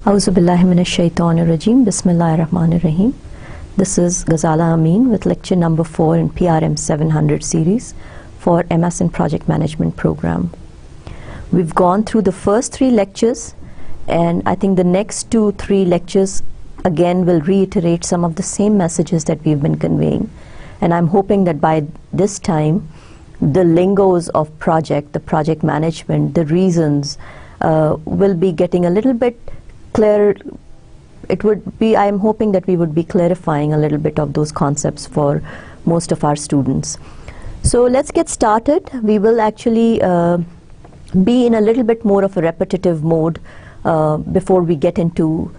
Auzu billahi minash shaitanir rajim. Bismillahir rahmanir rahim. This is Ghazala Amin with lecture number 4 in Prm700 series for MS in Project Management program. We've gone through the first 3 lectures, and I think the next 2-3 lectures again will reiterate some of the same messages that we've been conveying. And I'm hoping that by this time the lingos of project, the project management, the reasons will be getting a little bit clear. I'm hoping that we would be clarifying a little bit of those concepts for most of our students. So let's get started. We will actually be in a little bit more of a repetitive mode before we get into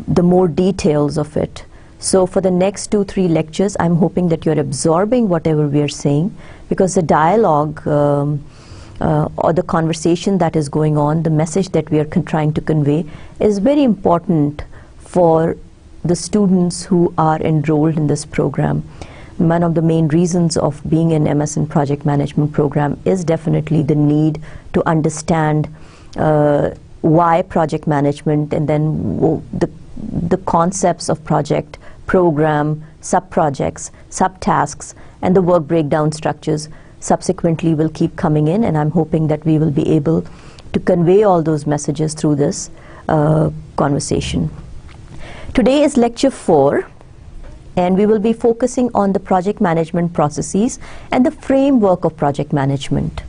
the more details of it. So for the next 2-3 lectures, I'm hoping that you're absorbing whatever we are saying, because the dialogue or the conversation that is going on, the message that we are trying to convey is very important for the students who are enrolled in this program. One of the main reasons of being in MS in Project Management program is definitely the need to understand why project management, and then the concepts of project, program, sub-projects, sub-tasks, and the work breakdown structures subsequently will keep coming in, and I'm hoping that we will be able to convey all those messages through this conversation. Today is lecture 4, and we will be focusing on the project management processes and the framework of project management.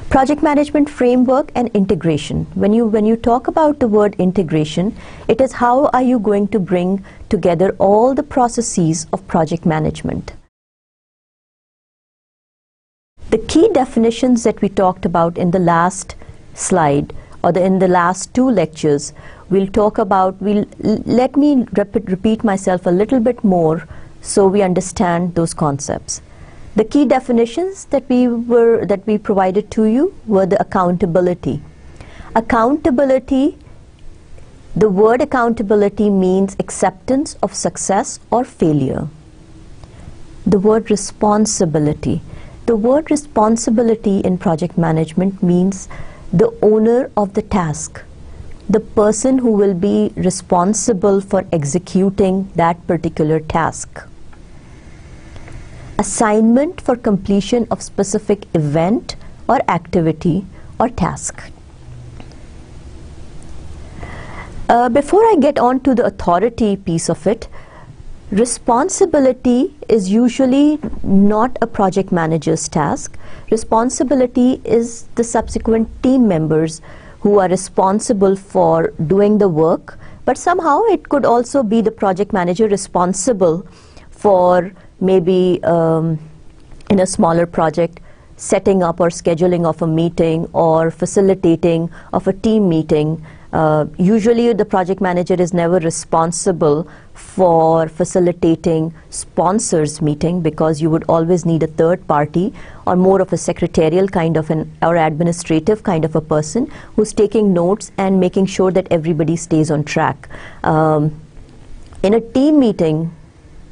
Project management framework and integration. When you talk about the word integration, it is how are you going to bring together all the processes of project management. The key definitions that we talked about in the last slide, or in the last 2 lectures, we'll talk about, let me repeat myself a little bit more so we understand those concepts. The key definitions that we provided to you were the accountability. Accountability, the word accountability means acceptance of success or failure. The word responsibility. The word responsibility in project management means the owner of the task, the person who will be responsible for executing that particular task. Assignment for completion of specific event or activity or task. Before I get on to the authority piece of it, responsibility is usually not a project manager's task. Responsibility is the subsequent team members who are responsible for doing the work, but somehow it could also be the project manager responsible for maybe in a smaller project setting up or scheduling of a meeting or facilitating of a team meeting. Usually the project manager is never responsible for facilitating sponsors meeting, because you would always need a third party or more of a secretarial kind of or administrative kind of a person who's taking notes and making sure that everybody stays on track. In a team meeting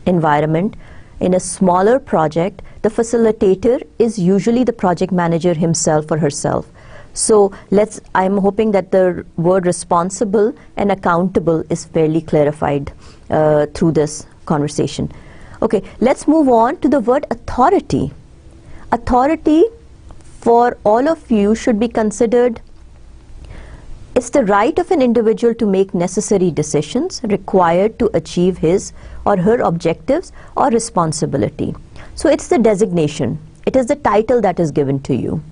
environment, in a smaller project, the facilitator is usually the project manager himself or herself. So I'm hoping that the word responsible and accountable is fairly clarified through this conversation. Okay, let's move on to the word authority. Authority for all of you should be considered, it's the right of an individual to make necessary decisions required to achieve his or her objectives or responsibility. So it's the designation, it is the title that is given to you.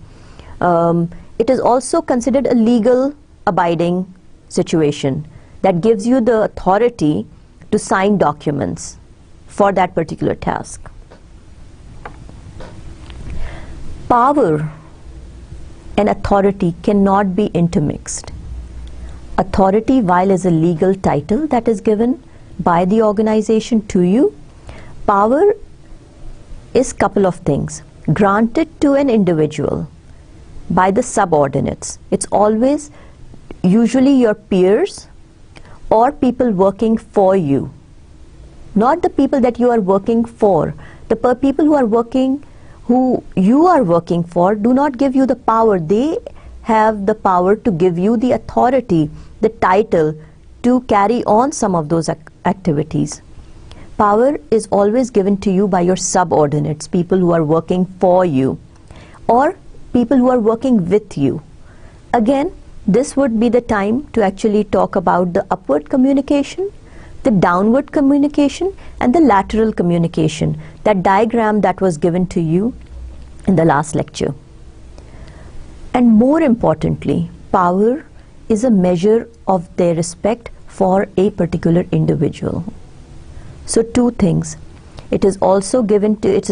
It is also considered a legal abiding situation that gives you the authority to sign documents for that particular task. Power and authority cannot be intermixed. Authority, while is a legal title that is given by the organization to you, power is couple of things granted to an individual by the subordinates. It's always usually your peers or people working for you, not the people that you are working for. The people who you are working for do not give you the power. They have the power to give you the authority, the title to carry on some of those activities. Power is always given to you by your subordinates, people who are working for you or people who are working with you. Again, this would be the time to actually talk about the upward communication, the downward communication, and the lateral communication, that diagram that was given to you in the last lecture. And more importantly, power is a measure of their respect for a particular individual. So two things. It is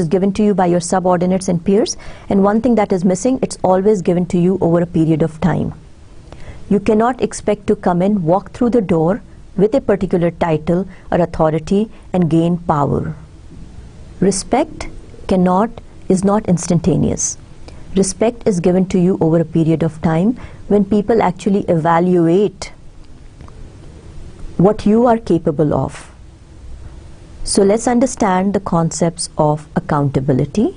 given to you by your subordinates and peers, and one thing that is missing, it's always given to you over a period of time. You cannot expect to come in, walk through the door with a particular title or authority and gain power. Respect is not instantaneous. Respect is given to you over a period of time when people actually evaluate what you are capable of. So let's understand the concepts of accountability,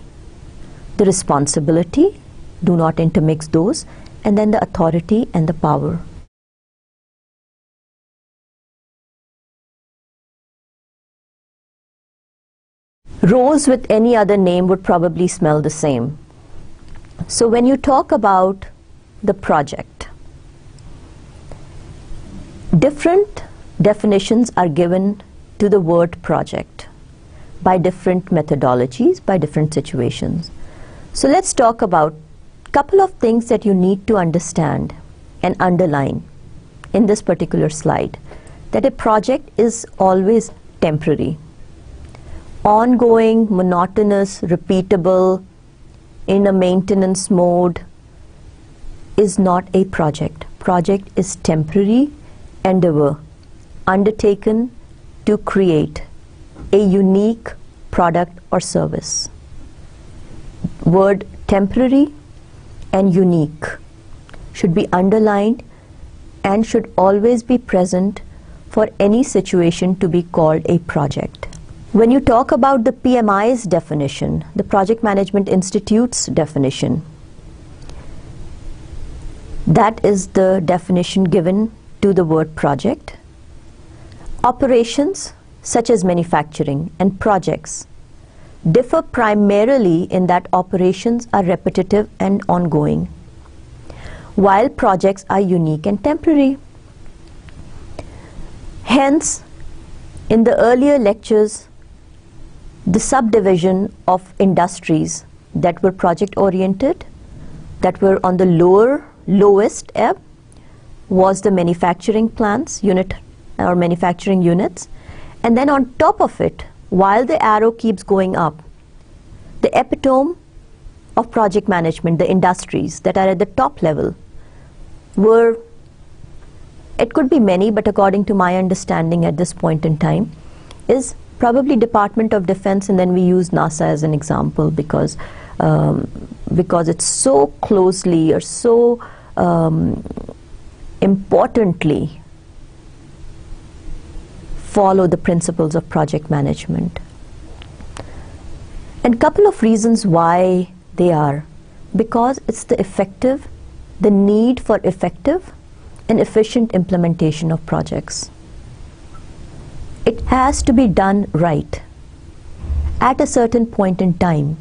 the responsibility, do not intermix those, and then the authority and the power. Rose with any other name would probably smell the same. So when you talk about the project, different definitions are given to the word project by different methodologies, by different situations. So let's talk about a couple of things that you need to understand and underline in this particular slide. That a project is always temporary. Ongoing, monotonous, repeatable, in a maintenance mode is not a project. Project is temporary endeavor undertaken to create a unique product or service. Word temporary and unique should be underlined and should always be present for any situation to be called a project. When you talk about the PMI's definition, the Project Management Institute's definition, that is the definition given to the word project. Operations such as manufacturing and projects differ primarily in that operations are repetitive and ongoing, while projects are unique and temporary. Hence, in the earlier lectures, the subdivision of industries that were project oriented, that were on the lowest ebb, was the manufacturing plants unit or manufacturing units, and then on top of it, while the arrow keeps going up, the epitome of project management, the industries that are at the top level, were, it could be many, but according to my understanding at this point in time, is probably Department of Defense, and then we use NASA as an example because it's so closely or so importantly follow the principles of project management. And couple of reasons why they are, because it's the need for effective and efficient implementation of projects. It has to be done right at a certain point in time,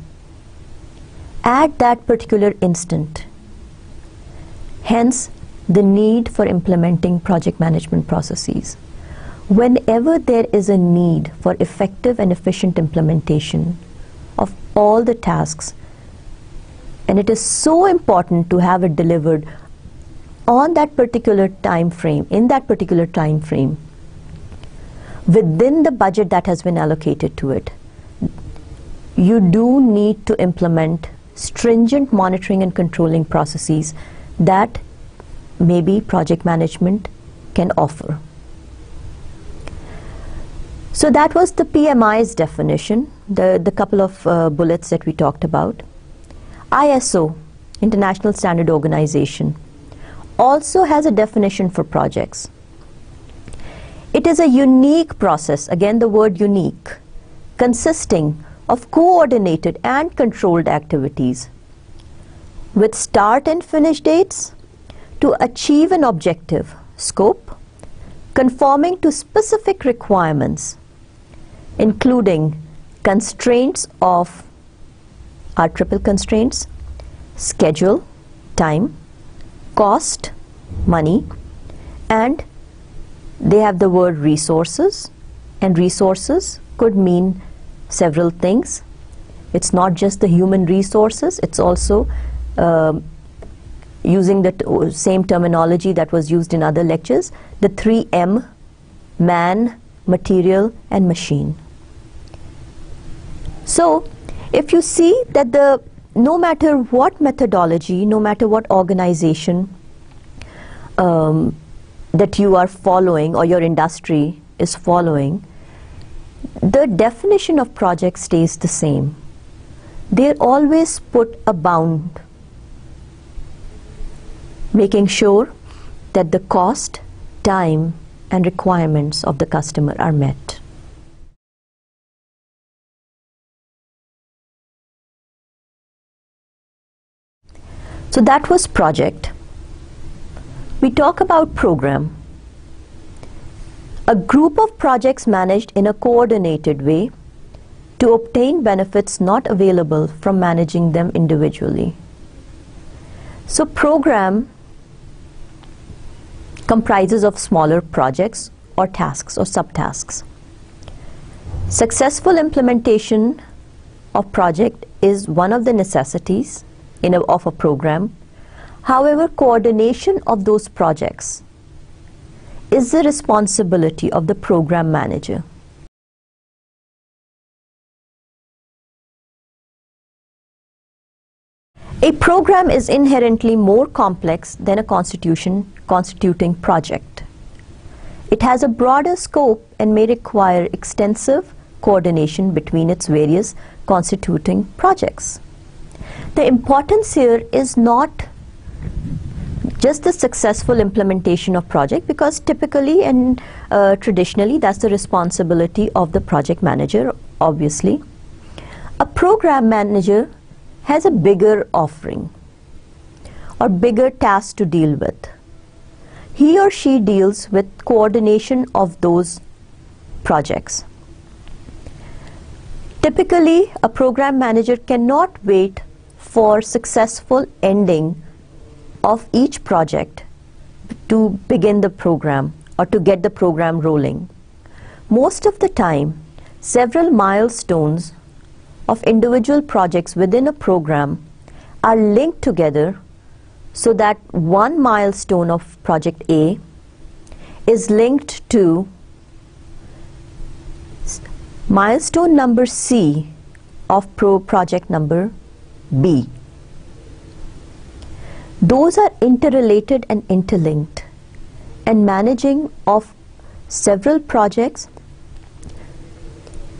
at that particular instant. Hence, the need for implementing project management processes. Whenever there is a need for effective and efficient implementation of all the tasks, and it is so important to have it delivered on that particular time frame, in that particular time frame, within the budget that has been allocated to it, you do need to implement stringent monitoring and controlling processes that maybe project management can offer. So that was the PMI's definition, the couple of bullets that we talked about. ISO, International Standard Organization, also has a definition for projects. It is a unique process, again the word unique, consisting of coordinated and controlled activities with start and finish dates to achieve an objective scope conforming to specific requirements, including constraints of our triple constraints: schedule, time, cost, money, and they have the word resources, and resources could mean several things. It's not just the human resources, it's also using the same terminology that was used in other lectures, the 3M: man, material, and machine. So if you see that no matter what methodology, no matter what organization that you are following or your industry is following, the definition of project stays the same. They always put a bound, making sure that the cost, time, and requirements of the customer are met. So that was project. We talk about program. A group of projects managed in a coordinated way to obtain benefits not available from managing them individually. So program comprises of smaller projects or tasks or subtasks. Successful implementation of project is one of the necessities of a program. However, coordination of those projects is the responsibility of the program manager. A program is inherently more complex than a constituting project. It has a broader scope and may require extensive coordination between its various constituting projects. The importance here is not just the successful implementation of project, because typically and traditionally that's the responsibility of the project manager, obviously. A program manager has a bigger offering or bigger task to deal with. He or she deals with coordination of those projects. Typically, a program manager cannot wait for successful ending of each project to begin the program or to get the program rolling. Most of the time, several milestones of individual projects within a program are linked together so that one milestone of project A is linked to milestone number C of project number B. Those are interrelated and interlinked, and managing of several projects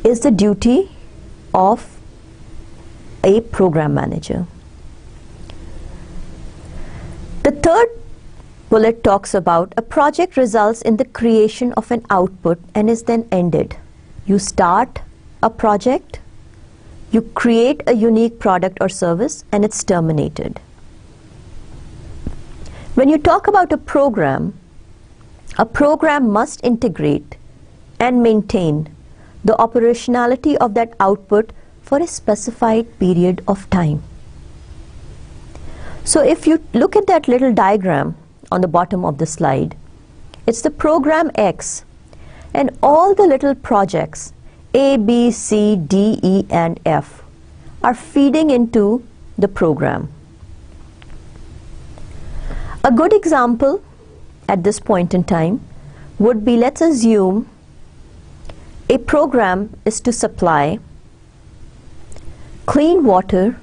is the duty of a program manager. The third bullet talks about a project results in the creation of an output and is then ended. You start a project, you create a unique product or service, and it's terminated. When you talk about a program must integrate and maintain the operationality of that output for a specified period of time. So if you look at that little diagram on the bottom of the slide, it's the program X, and all the little projects A, B, C, D, E, and F are feeding into the program. A good example at this point in time would be, let's assume a program is to supply clean water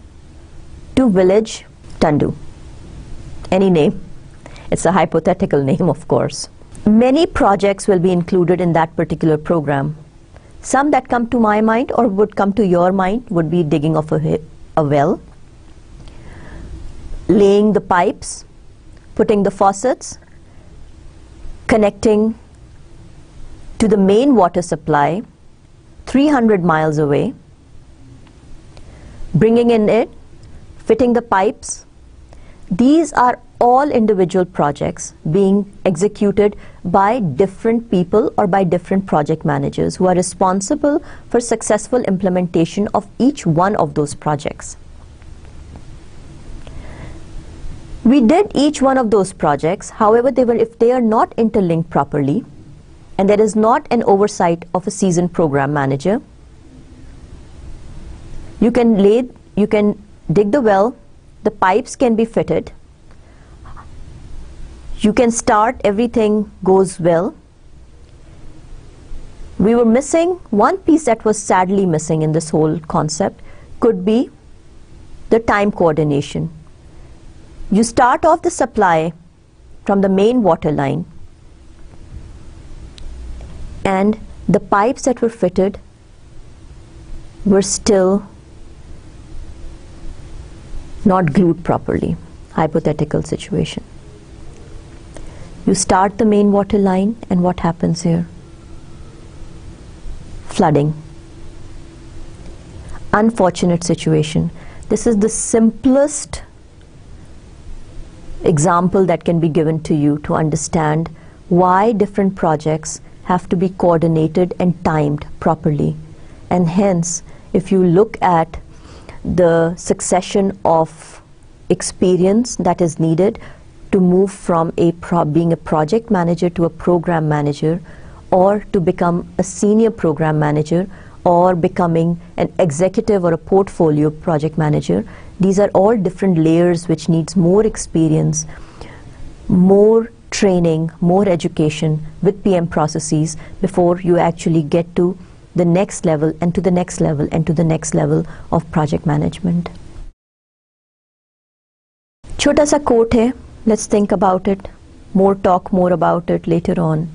to village Tandu. Any name. It's a hypothetical name, of course. Many projects will be included in that particular program. Some that come to my mind or would come to your mind would be digging of a well, laying the pipes, putting the faucets, connecting to the main water supply 300 miles away, bringing in it, fitting the pipes. These are all individual projects being executed by different people or by different project managers who are responsible for successful implementation of each one of those projects. We did each one of those projects, however, if they are not interlinked properly, and there is not an oversight of a seasoned program manager, you can dig the well, the pipes can be fitted, you can start, everything goes well. We were missing one piece that was sadly missing in this whole concept, could be the time coordination. You start off the supply from the main water line, and the pipes that were fitted were still not glued properly. Hypothetical situation. You start the main water line, and what happens here? Flooding. Unfortunate situation. This is the simplest example that can be given to you to understand why different projects have to be coordinated and timed properly. And hence, if you look at the succession of experience that is needed to move from being a project manager to a program manager, or to become a senior program manager, or becoming an executive or a portfolio project manager, these are all different layers which needs more experience, more training, more education with PM processes before you actually get to the next level and to the next level and to the next level of project management. Chota sa quote hai, let's think about it, talk more about it later on.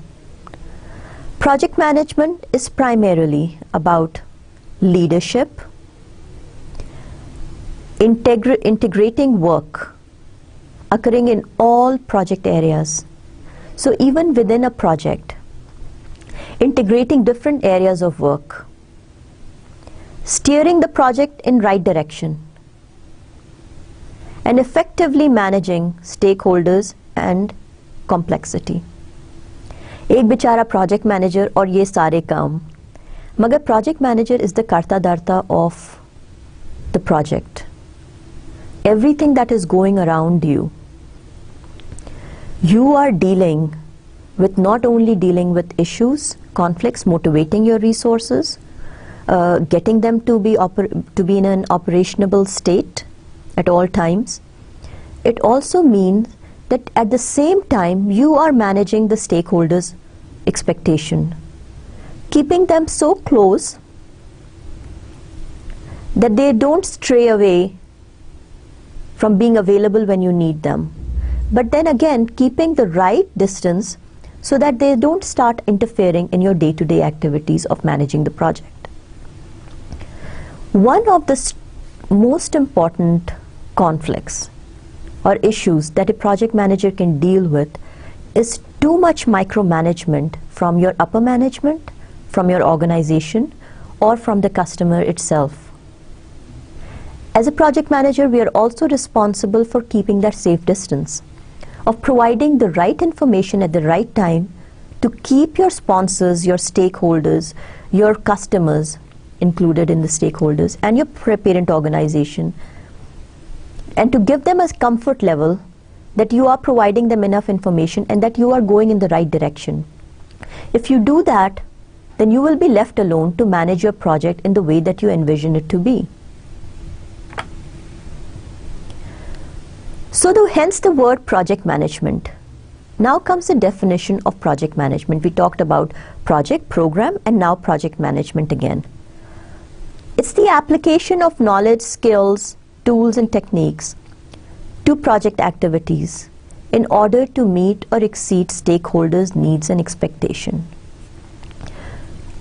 Project management is primarily about leadership, integrating work occurring in all project areas. So even within a project, integrating different areas of work, steering the project in right direction, and effectively managing stakeholders and complexity. एक बेचारा project manager और ये सारे काम, मगर project manager is the karta dharta of the project. Everything that is going around you, you are dealing with, not only dealing with issues, conflicts, motivating your resources, getting them to be in an operational state at all times. It also means that at the same time you are managing the stakeholders' expectation, keeping them so close that they don't stray away from being available when you need them, but then again keeping the right distance so that they don't start interfering in your day-to-day activities of managing the project. One of the most important conflicts or issues that a project manager can deal with is too much micromanagement from your upper management, from your organization, or from the customer itself. As a project manager, we are also responsible for keeping that safe distance, of providing the right information at the right time to keep your sponsors, your stakeholders, your customers included in the stakeholders, and your parent organization, and to give them a comfort level that you are providing them enough information and that you are going in the right direction. If you do that, then you will be left alone to manage your project in the way that you envision it to be. So hence the word project management. Now comes the definition of project management. We talked about project, program, and now project management again. It's the application of knowledge, skills, tools and techniques to project activities in order to meet or exceed stakeholders' needs and expectation.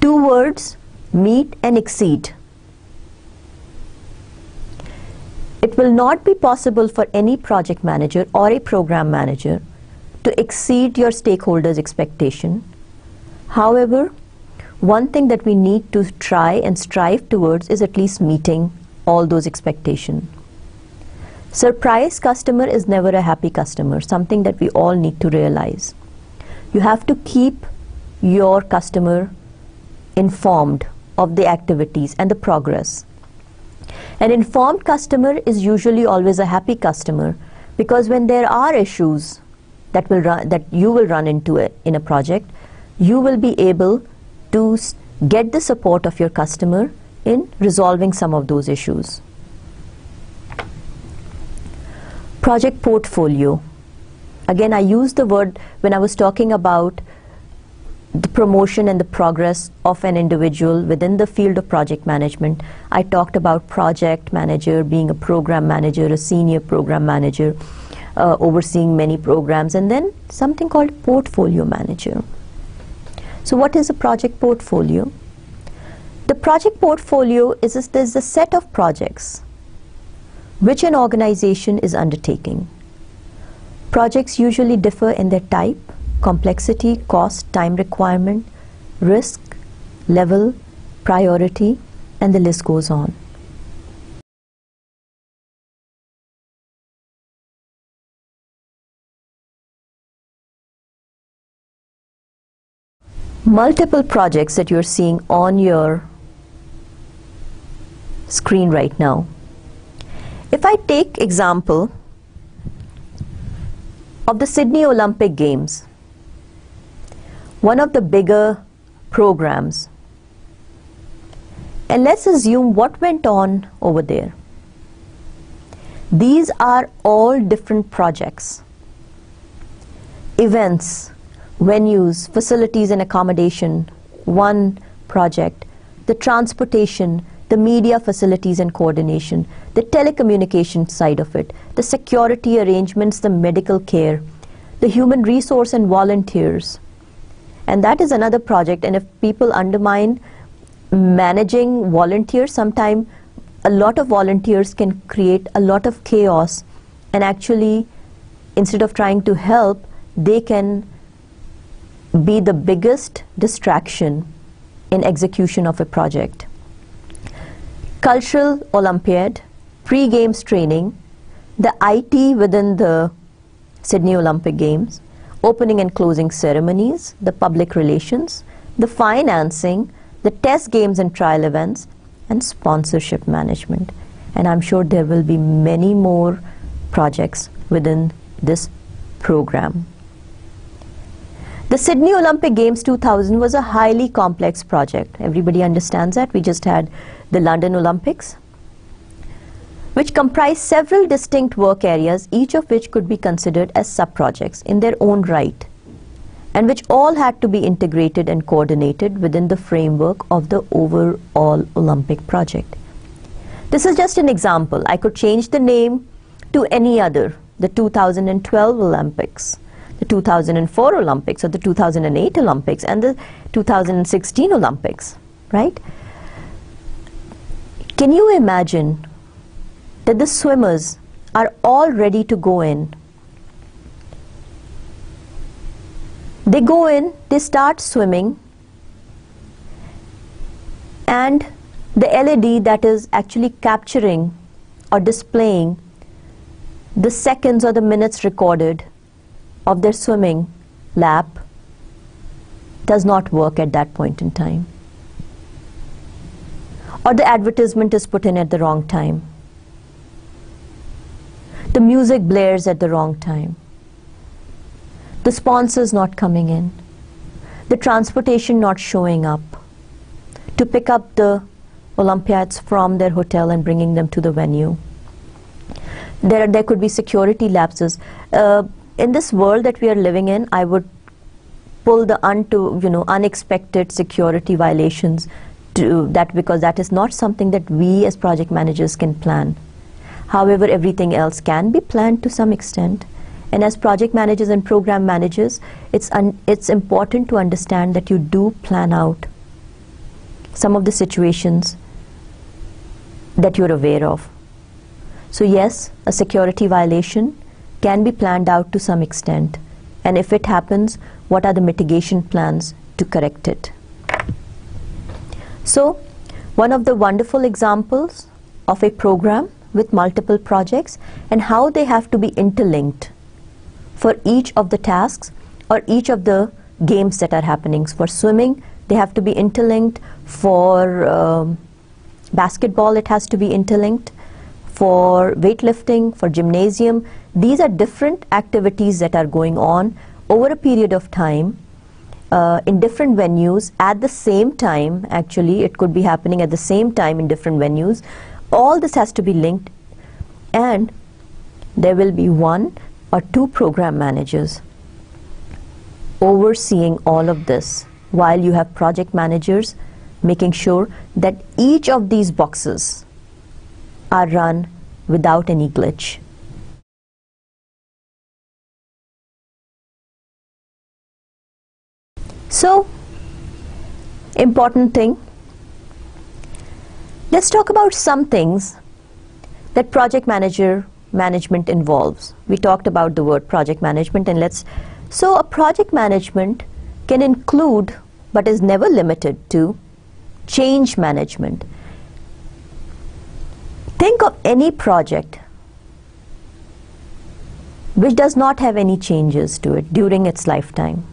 Two words, meet and exceed. It will not be possible for any project manager or a program manager to exceed your stakeholders' expectation. However, one thing that we need to try and strive towards is at least meeting all those expectations. Surprise customer is never a happy customer, something that we all need to realize. You have to keep your customer informed of the activities and the progress. An informed customer is usually always a happy customer, because when there are issues that you will run into it in a project, you will be able to get the support of your customer in resolving some of those issues. Project portfolio. Again, I used the word when I was talking about the promotion and the progress of an individual within the field of project management. I talked about project manager being a program manager, a senior program manager, overseeing many programs, and then something called portfolio manager. So what is a project portfolio? The project portfolio is a set of projects which an organization is undertaking. Projects usually differ in their type, complexity, cost, time requirement, risk, level, priority, and the list goes on. Multiple projects that you're seeing on your screen right now. If I take example of the Sydney Olympic Games, one of the bigger programs, and let's assume what went on over there. These are all different projects, events, venues, facilities and accommodation, one project, the transportation, the media facilities and coordination, the telecommunication side of it, the security arrangements, the medical care, the human resource and volunteers. And that is another project, and if people undermine managing volunteers, sometimes a lot of volunteers can create a lot of chaos, and actually instead of trying to help, they can be the biggest distraction in execution of a project. Cultural Olympiad, pre-games training, the IT within the Sydney Olympic Games, opening and closing ceremonies, the public relations, the financing, the test games and trial events, and sponsorship management. And I'm sure there will be many more projects within this program. The Sydney Olympic Games 2000 was a highly complex project. Everybody understands that. We just had the London Olympics, which comprised several distinct work areas, each of which could be considered as sub-projects in their own right, and which all had to be integrated and coordinated within the framework of the overall Olympic project. This is just an example. I could change the name to any other, the 2012 Olympics, the 2004 Olympics, or the 2008 Olympics, and the 2016 Olympics, right? Can you imagine that the swimmers are all ready to go in? They go in, they start swimming, and the LED that is actually capturing or displaying the seconds or the minutes recorded of their swimming lap does not work at that point in time. Or the advertisement is put in at the wrong time. The music blares at the wrong time. The sponsors not coming in. The transportation not showing up to pick up the Olympiads from their hotel and bringing them to the venue. There could be security lapses. In this world that we are living in, I would pull the unexpected security violations to that, because that is not something that we as project managers can plan. However, everything else can be planned to some extent. And as project managers and program managers, it's important to understand that you do plan out some of the situations that you're aware of. So yes, a security violation can be planned out to some extent. And if it happens, what are the mitigation plans to correct it? So, one of the wonderful examples of a program with multiple projects and how they have to be interlinked for each of the tasks or each of the games that are happening. For swimming, they have to be interlinked. For basketball, it has to be interlinked. For weightlifting, for gymnasium, these are different activities that are going on over a period of time in different venues at the same time. Actually, it could be happening at the same time in different venues. All this has to be linked, and there will be 1 or 2 program managers overseeing all of this, while you have project managers making sure that each of these boxes are run without any glitch. So, important thing, let's talk about some things that project management involves. We talked about the word project management, and so a project management can include, but is never limited to, change management. Think of any project which does not have any changes to it during its lifetime,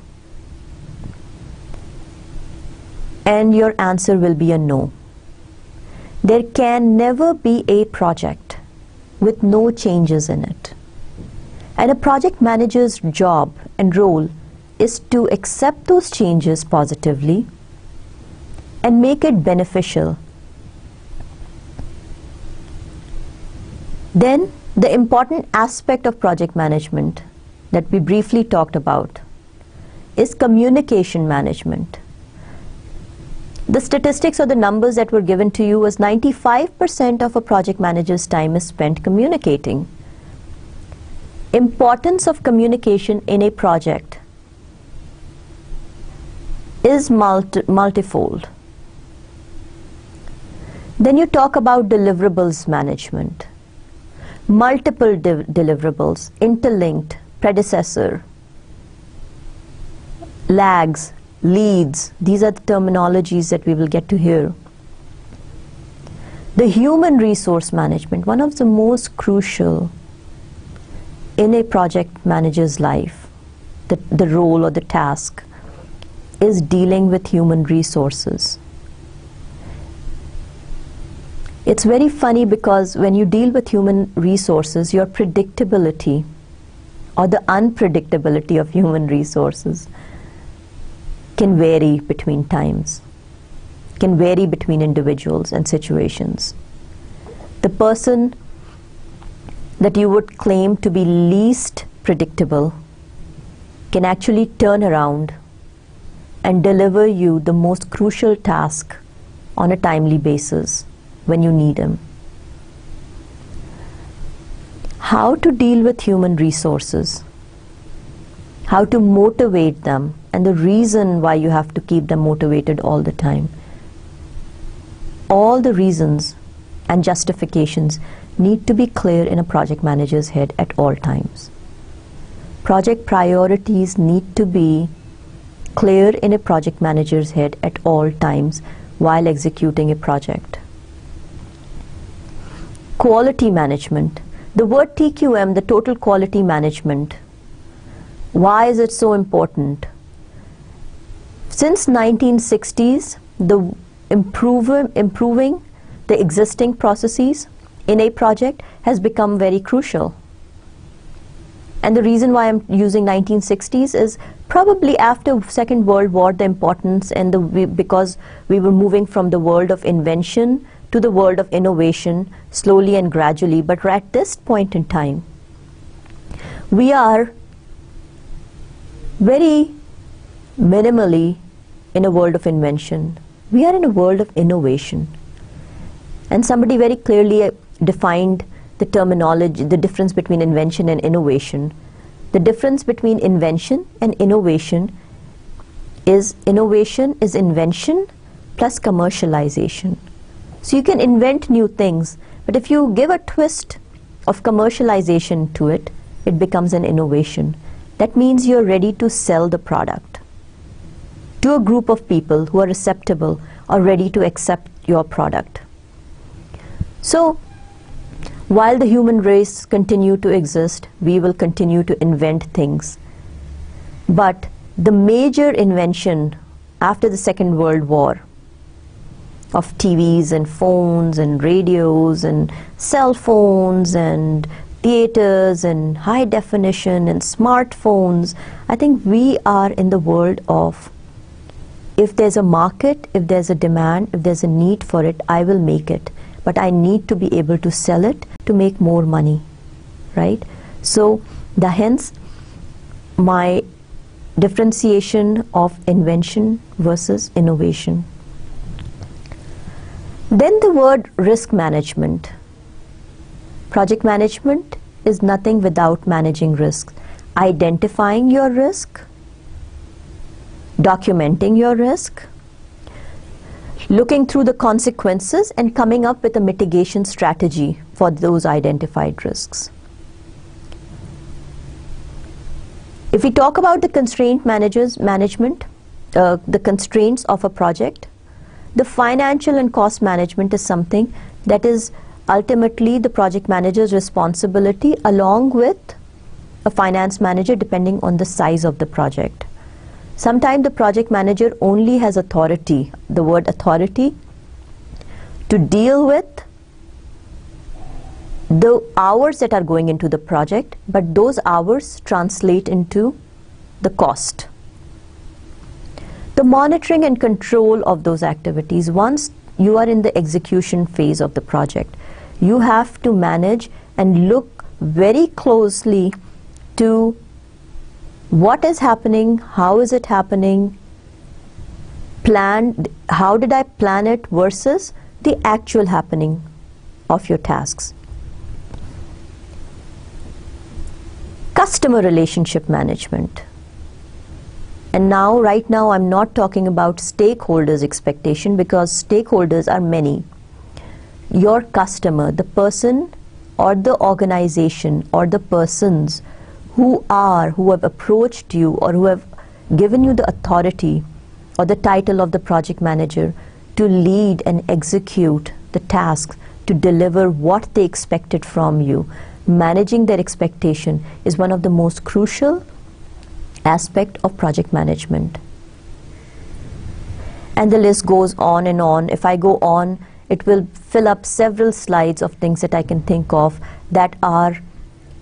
and your answer will be a no. There can never be a project with no changes in it. And a project manager's job and role is to accept those changes positively and make it beneficial. Then, the important aspect of project management that we briefly talked about is communication management. The statistics or the numbers that were given to you was 95% of a project manager's time is spent communicating. Importance of communication in a project is multifold. Then you talk about deliverables management. Multiple deliverables, interlinked, predecessor, lags, leads, these are the terminologies that we will get to hear. The human resource management, one of the most crucial in a project manager's life, the role or the task is dealing with human resources. It's very funny because when you deal with human resources, your predictability or the unpredictability of human resources can vary between times, can vary between individuals and situations. The person that you would claim to be least predictable can actually turn around and deliver you the most crucial task on a timely basis when you need him. How to deal with human resources, how to motivate them, and the reason why you have to keep them motivated all the time. All the reasons and justifications need to be clear in a project manager's head at all times. Project priorities need to be clear in a project manager's head at all times while executing a project. Quality management. The word TQM, the total quality management, why is it so important? Since 1960s, the improving the existing processes in a project has become very crucial. And the reason why I'm using 1960s is probably after Second World War, the importance and because we were moving from the world of invention to the world of innovation slowly and gradually. But at this point in time, we are very minimally in a world of invention. We are in a world of innovation. And somebody very clearly defined the terminology, the difference between invention and innovation. The difference between invention and innovation is invention plus commercialization. So you can invent new things, but if you give a twist of commercialization to it, it becomes an innovation. That means you're ready to sell the product to a group of people who are receptive or ready to accept your product. So While the human race continue to exist, we will continue to invent things. But the major invention after the Second World War of TVs and phones and radios and cell phones and theaters and high definition and smartphones, I think we are in the world of, if there's a market, if there's a demand, if there's a need for it, I will make it. But I need to be able to sell it to make more money, right? So hence my differentiation of invention versus innovation. Then the word risk management. Project management is nothing without managing risks. Identifying your risk, documenting your risk, looking through the consequences and coming up with a mitigation strategy for those identified risks. If we talk about the constraint management, the constraints of a project, the financial and cost management is something that is ultimately the project manager's responsibility, along with a finance manager, depending on the size of the project. Sometimes the project manager only has authority, the word authority, to deal with the hours that are going into the project, but those hours translate into the cost. The monitoring and control of those activities, once you are in the execution phase of the project, you have to manage and look very closely to what is happening, how is it happening, how did I plan it versus the actual happening of your tasks. Customer relationship management. And now, right now, I'm not talking about stakeholders' expectation, because stakeholders are many. Your customer, the person or the organization or the persons who have approached you or who have given you the authority or the title of the project manager to lead and execute the tasks, to deliver what they expected from you. Managing their expectation is one of the most crucial aspect of project management. And the list goes on and on. If I go on, it will fill up several slides of things that I can think of that are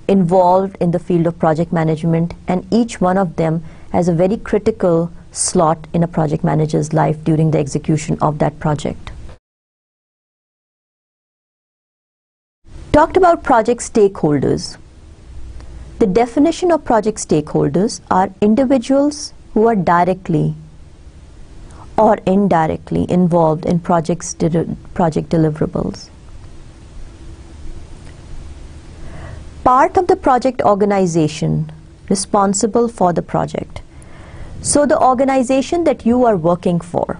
involved in the field of project management, and each one of them has a very critical slot in a project manager's life during the execution of that project. Talked about project stakeholders. The definition of project stakeholders are individuals who are directly or indirectly involved in project deliverables. Part of the project organization responsible for the project. So the organization that you are working for,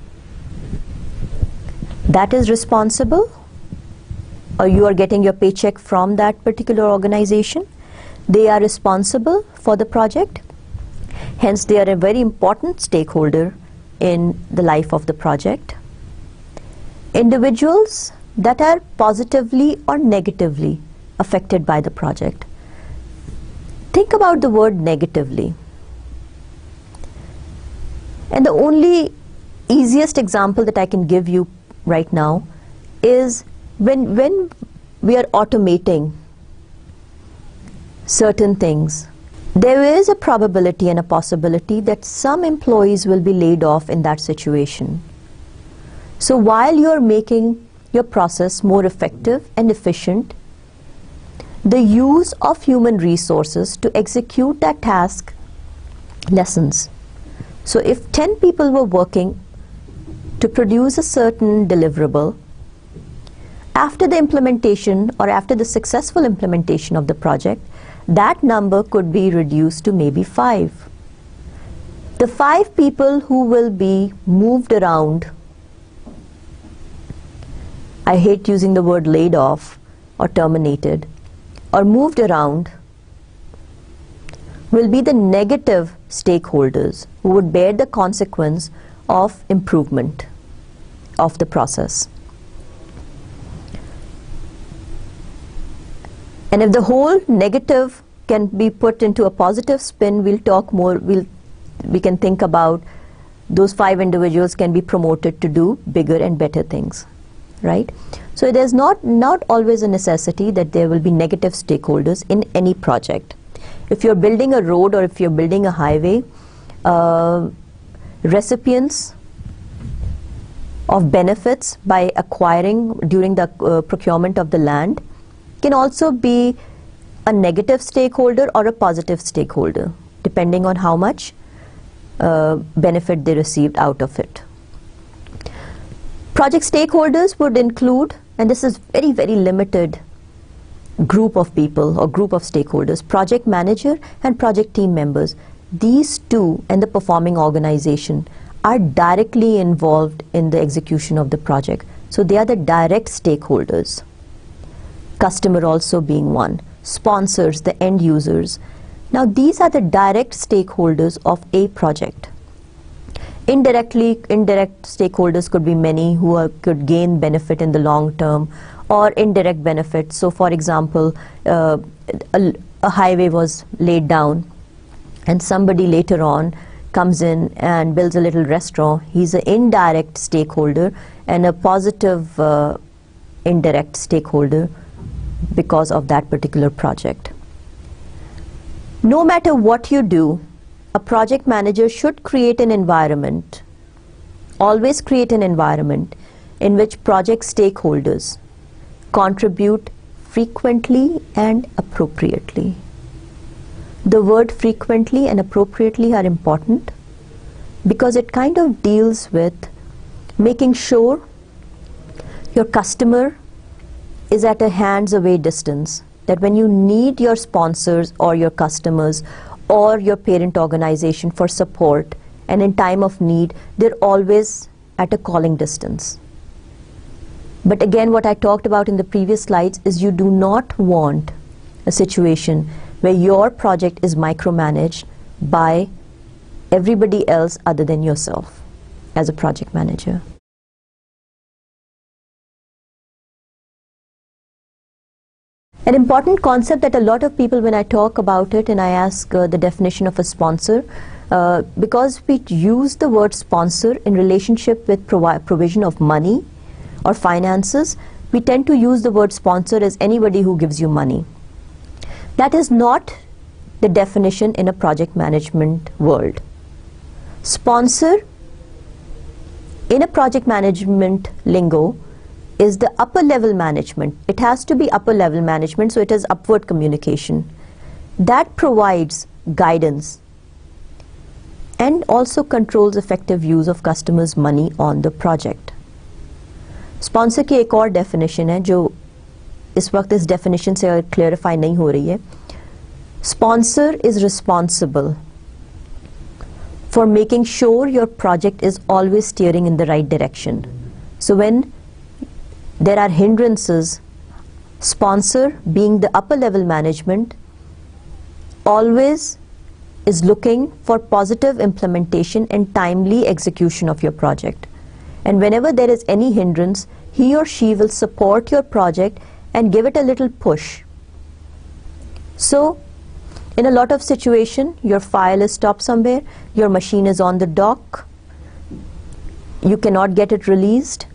that is responsible, or you are getting your paycheck from that particular organization. They are responsible for the project. Hence, they are a very important stakeholder in the life of the project. Individuals that are positively or negatively affected by the project. Think about the word negatively. And the only easiest example that I can give you right now is when we are automating certain things, there is a probability and a possibility that some employees will be laid off in that situation. So while you are making your process more effective and efficient, the use of human resources to execute that task lessens. So if 10 people were working to produce a certain deliverable, after the implementation or after the successful implementation of the project, that number could be reduced to maybe 5. The 5 people who will be moved around, I hate using the word laid off or terminated, or moved around, will be the negative stakeholders who would bear the consequence of improvement of the process. And if the whole negative can be put into a positive spin, we'll talk more, we can think about those 5 individuals can be promoted to do bigger and better things, right? So there's not always a necessity that there will be negative stakeholders in any project. If you're building a road or if you're building a highway, recipients of benefits by acquiring during the procurement of the land can also be a negative stakeholder or a positive stakeholder, depending on how much benefit they received out of it. Project stakeholders would include, and this is very, very limited group of people or group of stakeholders, project manager and project team members. These two and the performing organization are directly involved in the execution of the project. So they are the direct stakeholders. Customer also being one. Sponsors, the end users. Now these are the direct stakeholders of a project. Indirect stakeholders could be many who could gain benefit in the long term, or indirect benefits. So for example, a highway was laid down and somebody later on comes in and builds a little restaurant. He's an indirect stakeholder and a positive indirect stakeholder because of that particular project. No matter what you do, a project manager should create an environment, always create an environment in which project stakeholders contribute frequently and appropriately. The word frequently and appropriately are important because it kind of deals with making sure your customer is at a hands away distance, that when you need your sponsors or your customers or your parent organization for support and in time of need, they're always at a calling distance. But again, what I talked about in the previous slides is you do not want a situation where your project is micromanaged by everybody else other than yourself as a project manager. An important concept that a lot of people, when I talk about it and I ask the definition of a sponsor, because we use the word sponsor in relationship with provision of money or finances, we tend to use the word sponsor as anybody who gives you money. That is not the definition in a project management world. Sponsor in a project management lingo is the upper level management. It has to be upper level management, so it is upward communication that provides guidance and also controls effective use of customers' money on the project. Sponsor की एक और definition है जो इस वक्त इस definition से clarify नहीं हो रही है. Sponsor is responsible for making sure your project is always steering in the right direction. So when there are hindrances, sponsor, being the upper level management, always is looking for positive implementation and timely execution of your project. And whenever there is any hindrance, he or she will support your project and give it a little push. So in a lot of situations, your file is stopped somewhere, your machine is on the dock, you cannot get it released,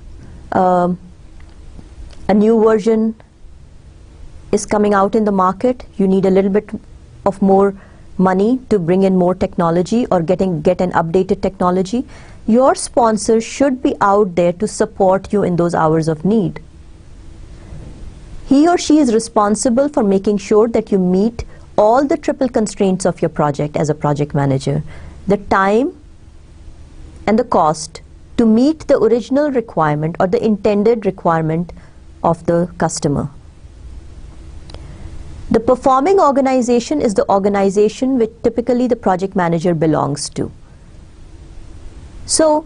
a new version is coming out in the market, you need a little bit of more money to bring in more technology or get an updated technology. Your sponsor should be out there to support you in those hours of need. He or she is responsible for making sure that you meet all the triple constraints of your project as a project manager. The time and the cost to meet the original requirement or the intended requirement of the customer. The performing organization is the organization which typically the project manager belongs to. So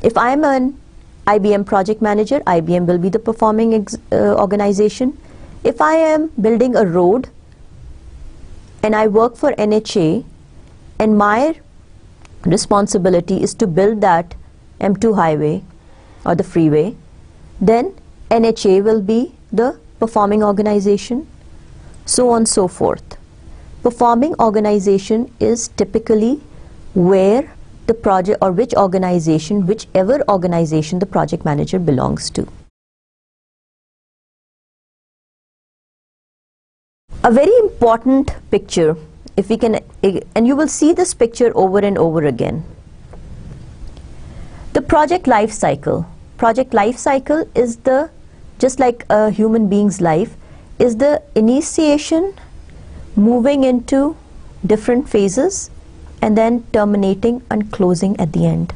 if I am an IBM project manager, IBM will be the performing organization. If I am building a road and I work for NHA and my responsibility is to build that M2 highway or the freeway, then NHA will be the performing organization. so on and so forth. Performing organization is typically where the project, or which organization, whichever organization the project manager belongs to. A very important picture, if we can, and you will see this picture over and over again. The project life cycle. Project life cycle is the, just like a human being's life, is the initiation, moving into different phases, and then terminating and closing at the end.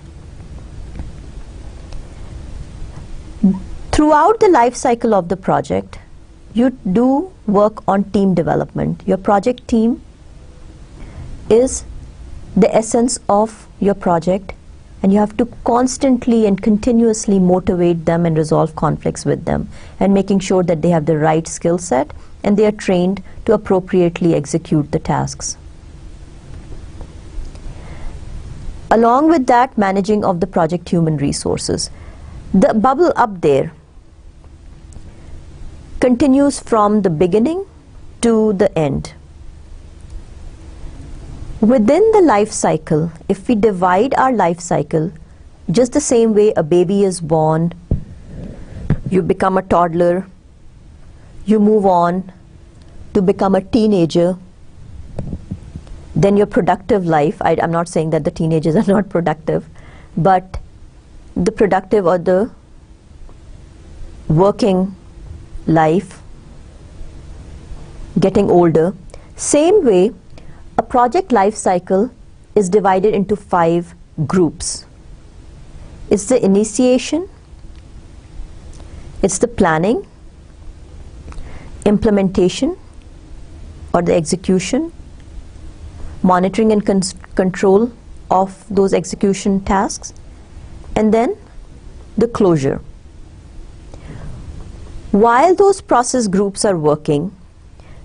Throughout the life cycle of the project, you do work on team development. Your project team is the essence of your project, and you have to constantly and continuously motivate them and resolve conflicts with them, and making sure that they have the right skill set and they are trained to appropriately execute the tasks. Along with that, managing of the project human resources. The bubble up there continues from the beginning to the end. Within the life cycle, if we divide our life cycle just the same way a baby is born, you become a toddler, you move on to become a teenager, then your productive life, I'm not saying that the teenagers are not productive, but the productive or the working life, getting older. Same way, a project life cycle is divided into 5 groups. It's the initiation, it's the planning, implementation or the execution, monitoring and control of those execution tasks, and then the closure. While those process groups are working,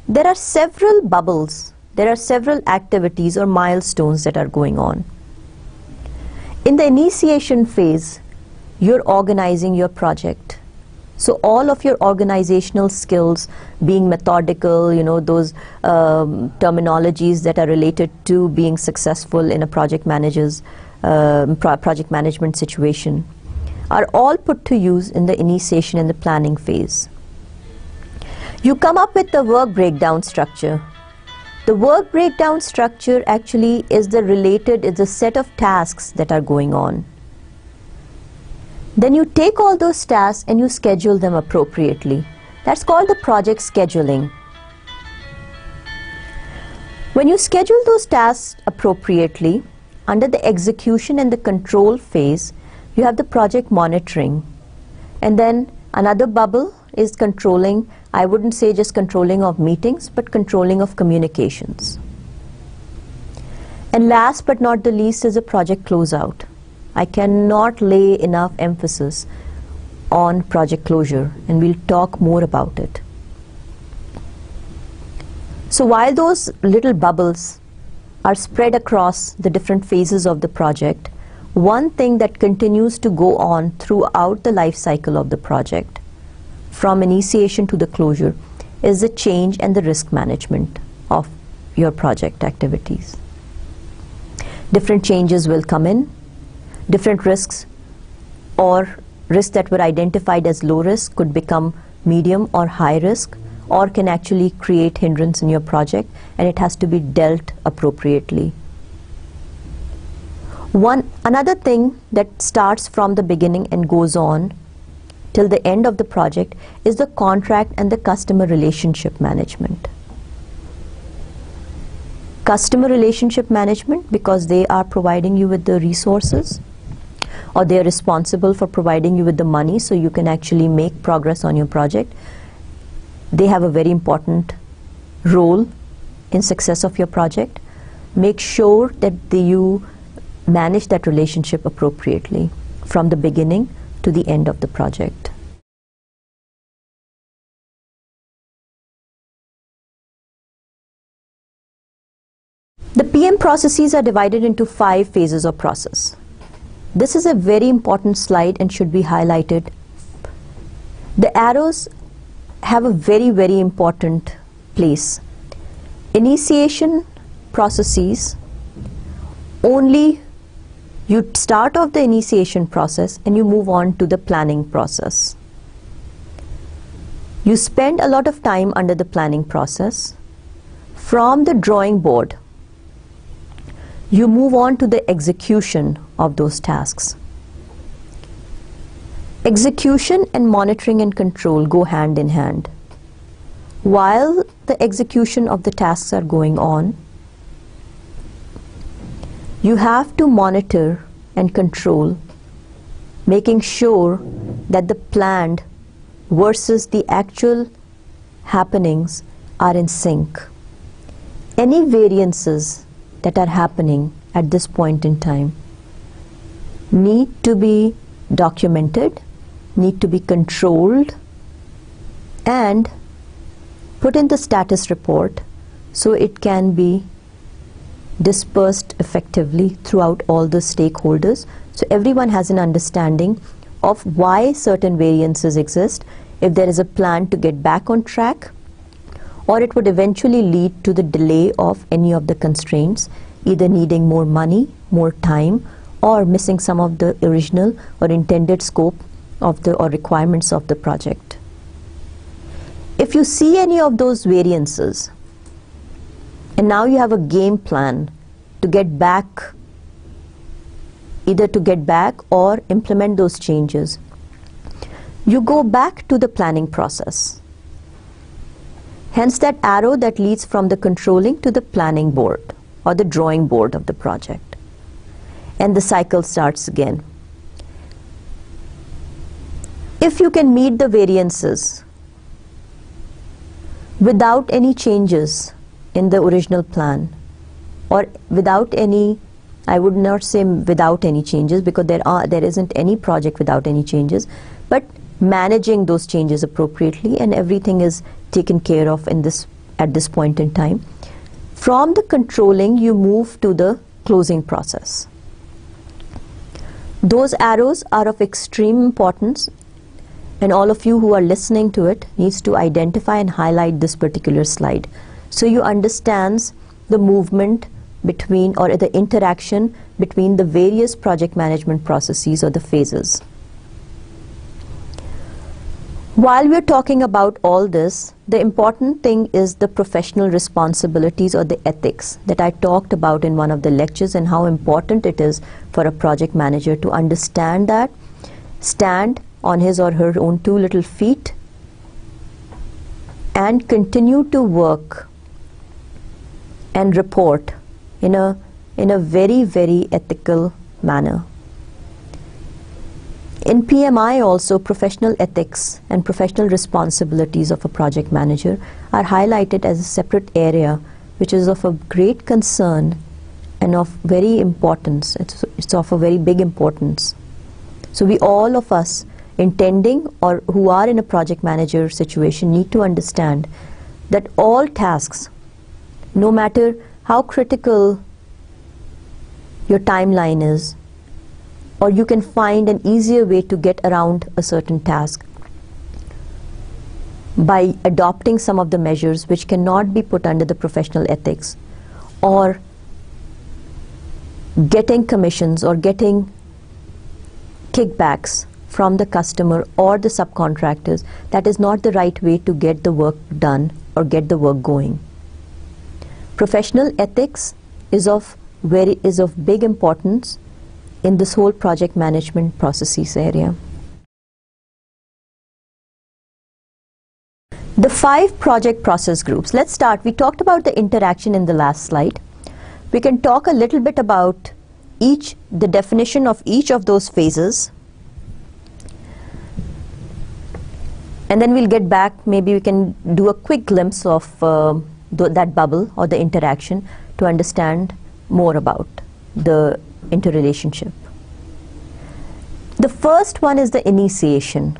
there are several bubbles, there are several activities or milestones that are going on. In the initiation phase, you're organizing your project. So all of your organizational skills, being methodical, those terminologies that are related to being successful in a project management situation, are all put to use in the initiation and the planning phase. You come up with the work breakdown structure. The work breakdown structure actually is a set of tasks that are going on. Then you take all those tasks and you schedule them appropriately. That's called the project scheduling. When you schedule those tasks appropriately, under the execution and the control phase, you have the project monitoring. And then another bubble is controlling, I wouldn't say just controlling of meetings, but controlling of communications. And last but not the least is a project closeout. I cannot lay enough emphasis on project closure, and we'll talk more about it. So while those little bubbles are spread across the different phases of the project, one thing that continues to go on throughout the life cycle of the project, from initiation to the closure, is the change and the risk management of your project activities. Different changes will come in. Different risks or risks that were identified as low risk could become medium or high risk, or can actually create hindrance in your project, and it has to be dealt appropriately. Another thing that starts from the beginning and goes on till the end of the project is the contract and the customer relationship management. Customer relationship management, because they are providing you with the resources, or they are responsible for providing you with the money so you can actually make progress on your project. They have a very important role in success of your project. Make sure that you manage that relationship appropriately from the beginning to the end of the project. The PM processes are divided into 5 phases of process. This is a very important slide and should be highlighted. The arrows have a very, very important place. Initiation processes, only you start off the initiation process and you move on to the planning process. You spend a lot of time under the planning process. From the drawing board, you move on to the execution of those tasks. Execution and monitoring and control go hand in hand. While the execution of the tasks are going on, you have to monitor and control, making sure that the planned versus the actual happenings are in sync. Any variances that are happening at this point in time need to be documented, need to be controlled, and put in the status report so it can be dispersed effectively throughout all the stakeholders, so everyone has an understanding of why certain variances exist, if there is a plan to get back on track, or it would eventually lead to the delay of any of the constraints, either needing more money, more time, or missing some of the original or intended scope of the or requirements of the project. If you see any of those variances, and now you have a game plan to get back, either to get back or implement those changes, you go back to the planning process. Hence that arrow that leads from the controlling to the planning board or the drawing board of the project. And the cycle starts again. If you can meet the variances without any changes in the original plan, or without any, I would not say without any changes, because there isn't any project without any changes, but managing those changes appropriately and everything is taken care of at this point in time. From the controlling, you move to the closing process. Those arrows are of extreme importance, and all of you who are listening to it needs to identify and highlight this particular slide, so you understand the movement between, or the interaction between the various project management processes or the phases. While we're talking about all this, the important thing is the professional responsibilities or the ethics that I talked about in one of the lectures, and how important it is for a project manager to understand that, stand on his or her own two little feet, and continue to work and report in a very, very ethical manner. In PMI also, professional ethics and professional responsibilities of a project manager are highlighted as a separate area, which is of a great concern and of very importance. It's of a very big importance. So we, all of us intending or who are in a project manager situation, need to understand that all tasks, no matter how critical your timeline is, or you can find an easier way to get around a certain task by adopting some of the measures which cannot be put under the professional ethics, or getting commissions or getting kickbacks from the customer or the subcontractors, that is not the right way to get the work done or get the work going. Professional ethics is of big importance in this whole project management processes area. The 5 project process groups. Let's start. We talked about the interaction in the last slide. We can talk a little bit about the definition of each of those phases, and then we'll get back. Maybe we can do a quick glimpse of that bubble or the interaction to understand more about the interrelationship. The first one is the initiation.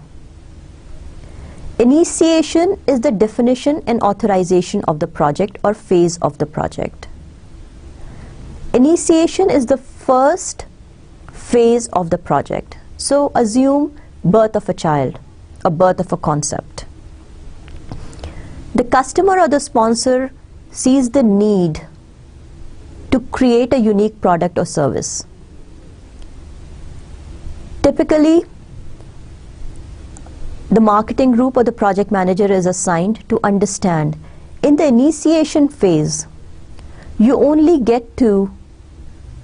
Initiation is the definition and authorization of the project or phase of the project. Initiation is the first phase of the project. So assume birth of a child, a birth of a concept. The customer or the sponsor sees the need to create a unique product or service. Typically, the marketing group or the project manager is assigned to understand. In the initiation phase, you only get to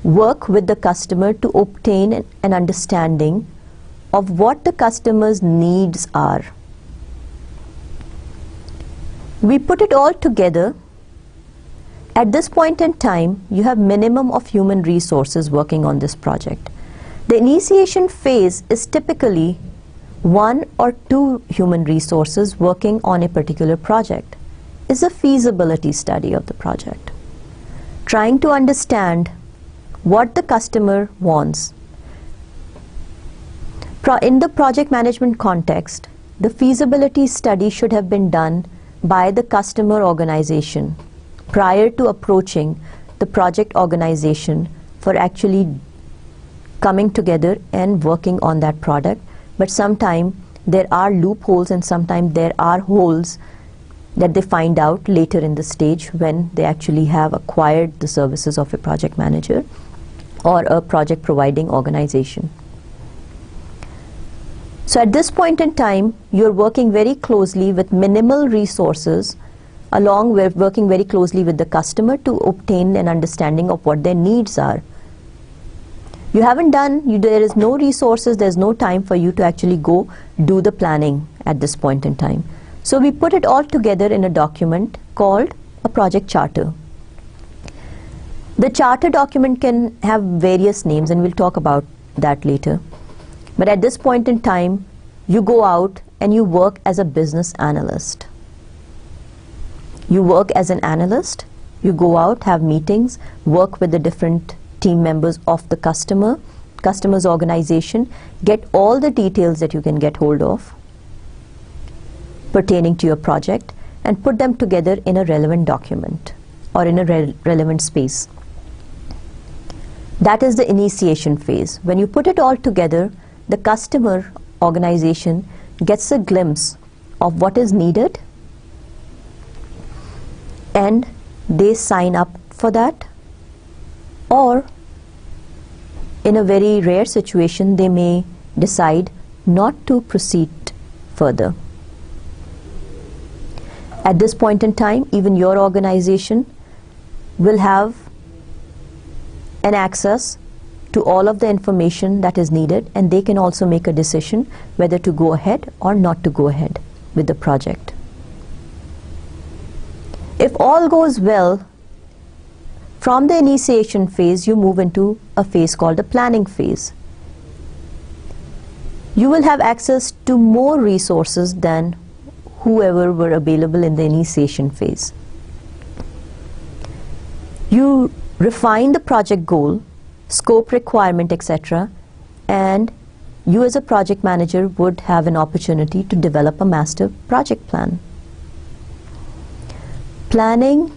work with the customer to obtain an understanding of what the customer's needs are. We put it all together. At this point in time, you have minimum of human resources working on this project. The initiation phase is typically 1 or 2 human resources working on a particular project. Is a feasibility study of the project, trying to understand what the customer wants. In the project management context, the feasibility study should have been done by the customer organization prior to approaching the project organization for actually coming together and working on that product. But sometimes there are loopholes and sometimes there are holes that they find out later in the stage when they actually have acquired the services of a project manager or a project providing organization. So at this point in time, you're working very closely with minimal resources, along with working very closely with the customer to obtain an understanding of what their needs are. You haven't done, there is no resources, there's no time for you to actually go do the planning at this point in time. So we put it all together in a document called a project charter. The charter document can have various names, and we'll talk about that later. But at this point in time, you go out and you work as a business analyst. You work as an analyst, you go out, have meetings, work with the different team members of the customer's organization, get all the details that you can get hold of pertaining to your project, and put them together in a relevant document or in a relevant space. That is the initiation phase. When you put it all together, the customer organization gets a glimpse of what is needed and they sign up for that, or in a very rare situation they may decide not to proceed further. At this point in time, even your organization will have an access to all of the information that is needed, and they can also make a decision whether to go ahead or not to go ahead with the project. If all goes well, from the initiation phase you move into a phase called the planning phase. You will have access to more resources than whoever were available in the initiation phase. You refine the project goal, scope, requirement, etc., and you as a project manager would have an opportunity to develop a master project plan. Planning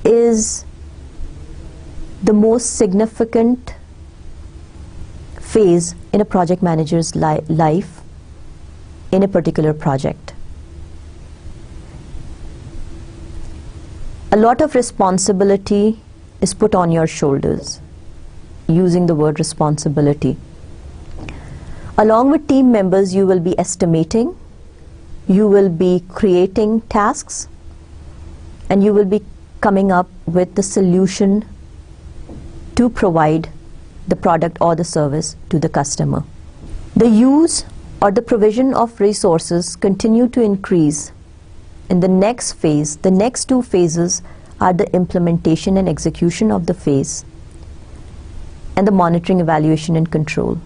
is the most significant phase in a project manager's life in a particular project. A lot of responsibility is put on your shoulders, using the word responsibility. Along with team members, you will be estimating, you will be creating tasks, and you will be coming up with the solution to provide the product or the service to the customer. The use or the provision of resources continue to increase in the next phase. The next two phases are the implementation and execution of the phase and the monitoring, evaluation and control.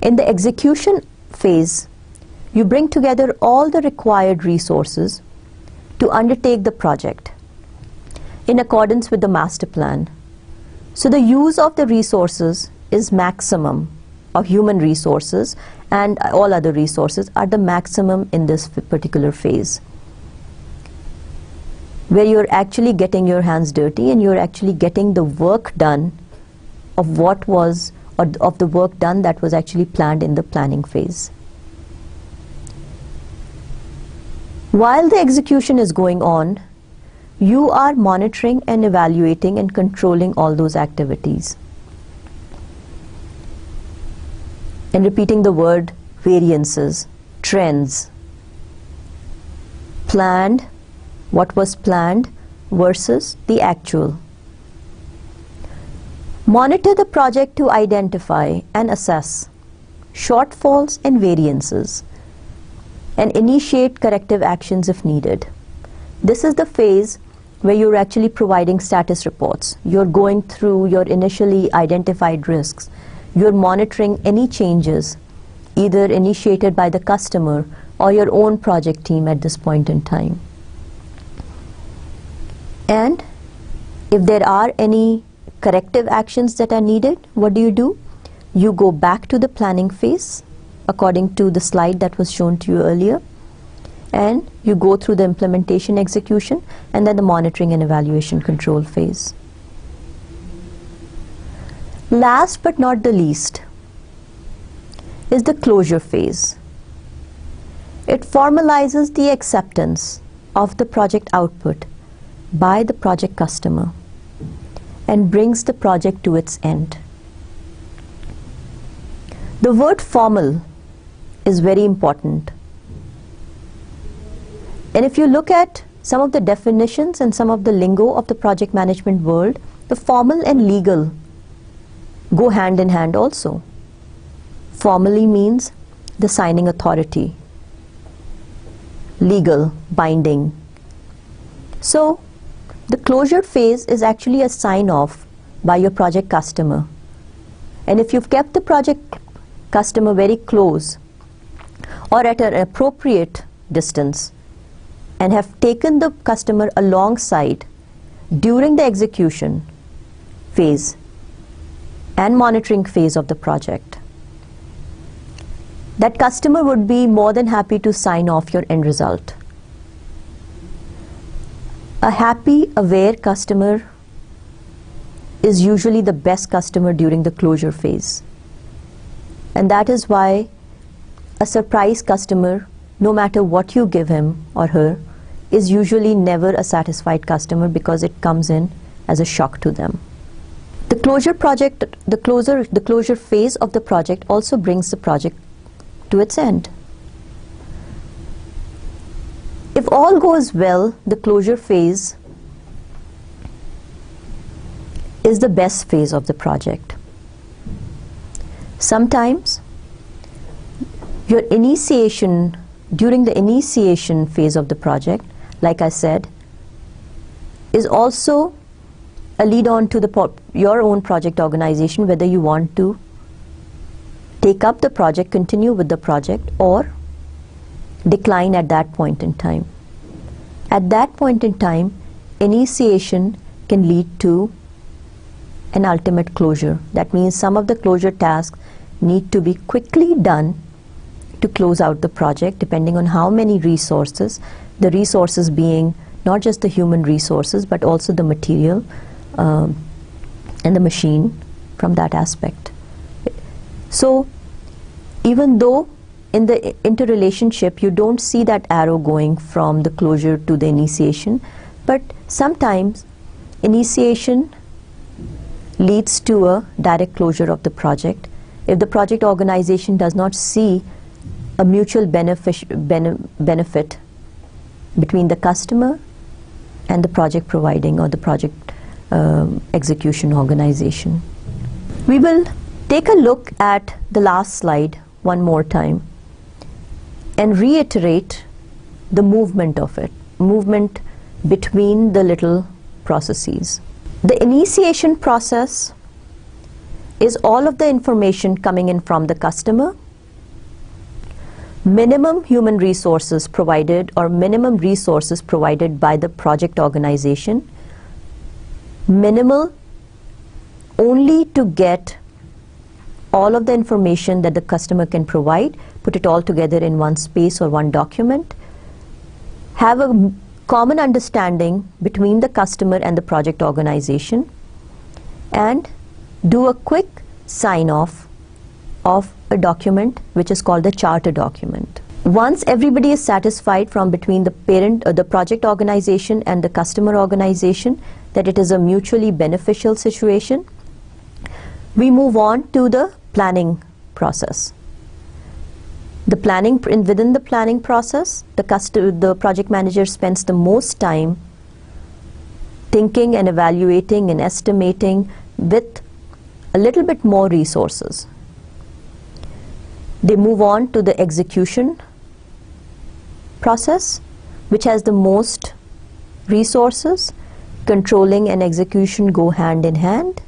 In the execution phase, you bring together all the required resources to undertake the project in accordance with the master plan. So the use of the resources is maximum of human resources, and all other resources are the maximum in this particular phase, where you're actually getting your hands dirty and you're actually getting the work done of what was, or of the work done that was actually planned in the planning phase. While the execution is going on, you are monitoring and evaluating and controlling all those activities. And repeating the word variances, trends, planned, what was planned versus the actual. Monitor the project to identify and assess shortfalls and variances and initiate corrective actions if needed. This is the phase where you're actually providing status reports. You're going through your initially identified risks. You're monitoring any changes, either initiated by the customer or your own project team at this point in time. And if there are any corrective actions that are needed, what do? You go back to the planning phase, according to the slide that was shown to you earlier, and you go through the implementation, execution, and then the monitoring and evaluation control phase. Last but not the least is the closure phase. It formalizes the acceptance of the project output by the project customer and brings the project to its end. The word formal is very important. And if you look at some of the definitions and some of the lingo of the project management world, the formal and legal go hand in hand also. Formally means the signing authority, legal, binding. So the closure phase is actually a sign-off by your project customer. And if you've kept the project customer very close or at an appropriate distance and have taken the customer alongside during the execution phase and monitoring phase of the project, that customer would be more than happy to sign off your end result. A happy, aware customer is usually the best customer during the closure phase. And that is why a surprise customer, no matter what you give him or her, is usually never a satisfied customer because it comes in as a shock to them. The closure phase of the project also brings the project to its end. If all goes well, the closure phase is the best phase of the project. Sometimes during the initiation phase of the project, like I said, is also a lead on to your own project organization, whether you want to take up the project, continue with the project, or decline at that point in time. At that point in time, initiation can lead to an ultimate closure. That means some of the closure tasks need to be quickly done to close out the project, depending on how many resources, the resources being not just the human resources but also the material and the machine from that aspect. So even though in the interrelationship you don't see that arrow going from the closure to the initiation, but sometimes initiation leads to a direct closure of the project if the project organization does not see a mutual benefit between the customer and the project providing or the project execution organization. We will take a look at the last slide one more time and reiterate the movement of it, movement between the little processes. The initiation process is all of the information coming in from the customer, minimum human resources provided or minimum resources provided by the project organization, minimal only to get all of the information that the customer can provide, put it all together in one space or one document, have a common understanding between the customer and the project organization, and do a quick sign-off of a document which is called the charter document. Once everybody is satisfied from between the parent, the project organization and the customer organization, that it is a mutually beneficial situation, we move on to the planning process. The planning, within the planning process, the project manager spends the most time thinking and evaluating and estimating with a little bit more resources. They move on to the execution process, which has the most resources. Controlling and execution go hand in hand.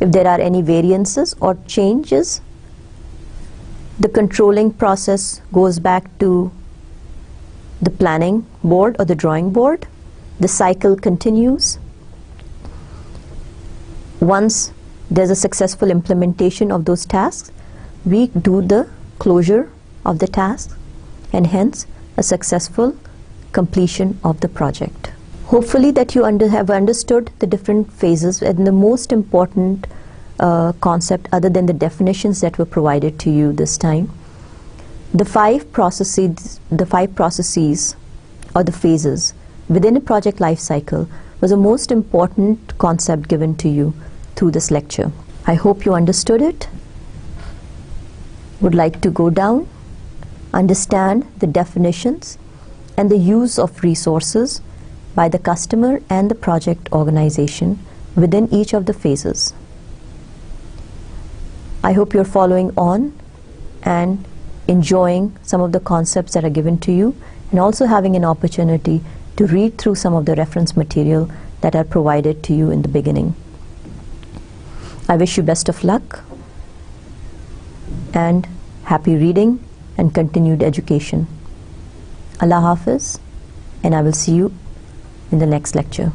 If there are any variances or changes, the controlling process goes back to the planning board or the drawing board. The cycle continues. Once there's a successful implementation of those tasks, we do the closure of the task and hence a successful completion of the project. Hopefully that you have understood the different phases and the most important concept, other than the definitions that were provided to you this time. The five processes or the phases within a project life cycle was the most important concept given to you through this lecture. I hope you understood it. Would like to go down, understand the definitions and the use of resources by the customer and the project organization within each of the phases. I hope you're following on and enjoying some of the concepts that are given to you, and also having an opportunity to read through some of the reference material that are provided to you in the beginning. I wish you best of luck and happy reading and continued education. Allah Hafiz, and I will see you in the next lecture.